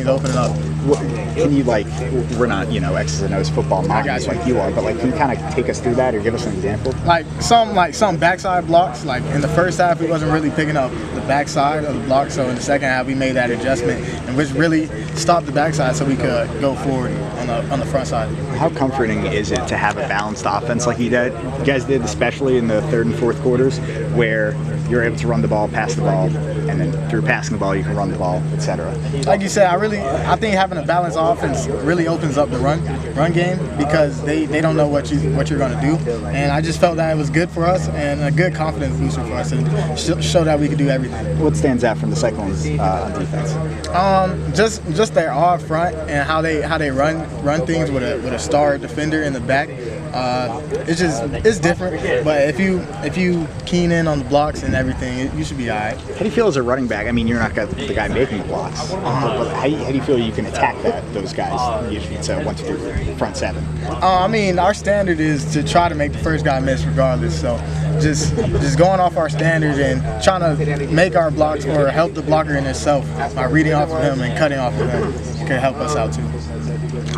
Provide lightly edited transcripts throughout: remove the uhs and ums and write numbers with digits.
things opening up. Can you, like, we're not, X's and O's football minds like you are, but, like, can you kind of take us through that or give us an example? Like some backside blocks. Like in the first half, we wasn't really picking up the backside of the block. So in the second half, we made that adjustment, and which really stopped the backside so we could go forward on the front side. How comforting is it to have a balanced offense like you guys did, especially in the third and fourth quarters, where you're able to run the ball, pass the ball, and then through passing the ball, you can run the ball, etc. Like you said, I think having a balanced offense really opens up the run game, because they don't know what you're going to do, and I just felt that it was good for us and a good confidence booster for us to show that we could do everything. What stands out from the Cyclones on defense? Just their odd front and how they run things with a star defender in the back. It's different, but if you keen in on the blocks and everything, you should be all right. How do you feel as a running back? I mean, you're not the guy making the blocks, but how do you feel you can attack those guys? Usually it's a 1-2-3 front seven. I mean, our standard is to try to make the first guy miss regardless. So just going off our standard and trying to make our blocks or help the blocker in itself by reading off of him and cutting off of him can help us out too.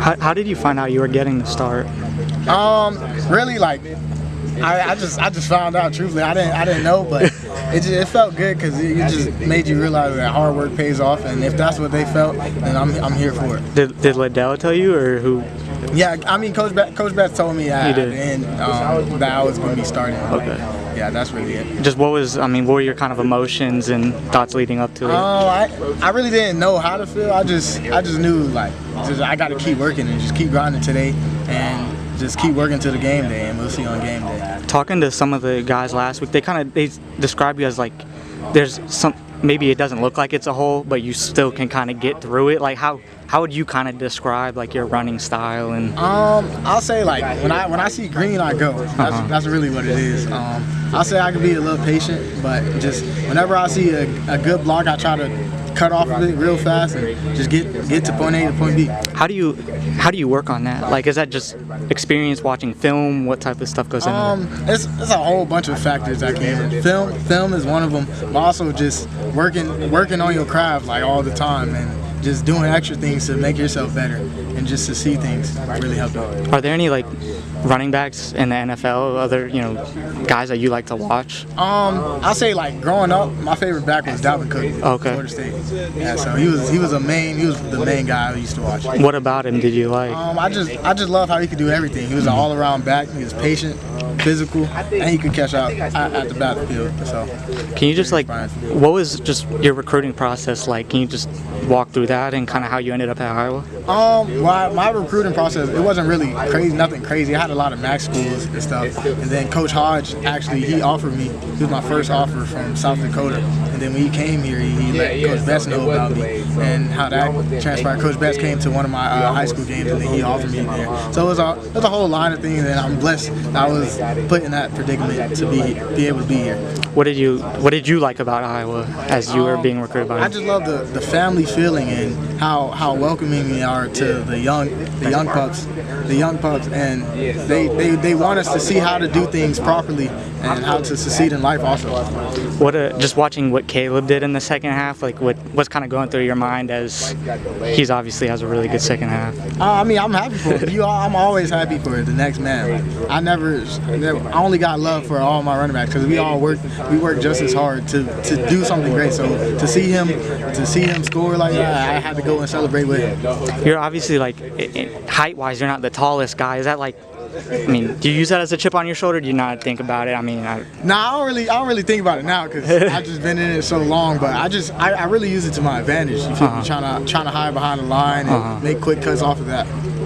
How did you find out you were getting the start? Really, like I just found out. Truthfully, I didn't know, but it felt good because it just made you realize that hard work pays off, and if that's what they felt, then I'm here for it. Did Liddell tell you, or who? Yeah, I mean, Coach Betts told me at the end that I was going to be starting. Okay. Yeah, that's really it. Just what were your kind of emotions and thoughts leading up to it? I really didn't know how to feel. I just knew I got to keep working and just keep grinding today and just keep working to the game day, and we'll see on game day. Talking to some of the guys last week, they describe you as like there's some, maybe it doesn't look like it's a hole, but you still can kind of get through it. Like how would you kind of describe like your running style? And I'll say like when I see green, I go. That's really what it is. I'll say I can be a little patient, but just whenever I see a good block, I try to cut off of it real fast and just get to point A to point B. How do you work on that? Like, is that just experience watching film? What type of stuff goes into it? It's a whole bunch of factors that came in. Film is one of them, but also just working on your craft like all the time and just doing extra things to make yourself better and just to see things really help out. Are there any like running backs in the NFL, other guys that you like to watch? I'll say like growing up, my favorite back was Dalvin Cook. Okay. Florida State. Yeah, so he was the main guy I used to watch. What about him did you like? I just love how he could do everything. He was an all-around back. He was patient, physical, and he could catch out at the backfield. So can you just what was just your recruiting process like? Can you just walk through that and kind of how you ended up at Iowa? My recruiting process, it wasn't really crazy, nothing crazy. I had a lot of MAC schools and stuff, and then Coach Hodge actually he offered me. He was my first offer from South Dakota, and then when he came here, he let Coach Betts know about me and how that transpired. Coach Betts came to one of my high school games, and then he offered me there. So it was a whole line of things, and I'm blessed I was put in that predicament to be able to be here. What did you like about Iowa as you were being recruited by? I just love the family feeling and how welcoming they are to the young pups, and they want us to see how to do things properly and how to succeed in life also. Just watching what Caleb did in the second half, like what's kind of going through your mind as he's obviously has a really good second half? I mean, I'm happy for him. I'm always happy for the next man. I only got love for all my running backs because we work just as hard to do something great. So to see him score like that, I had to go and celebrate with him. You're obviously height-wise, you're not the tallest guy. Is that do you use that as a chip on your shoulder? Do you not think about it? I don't really think about it now because I've just been in it so long. But I really use it to my advantage. You feel me? Trying to hide behind the line and make quick cuts off of that.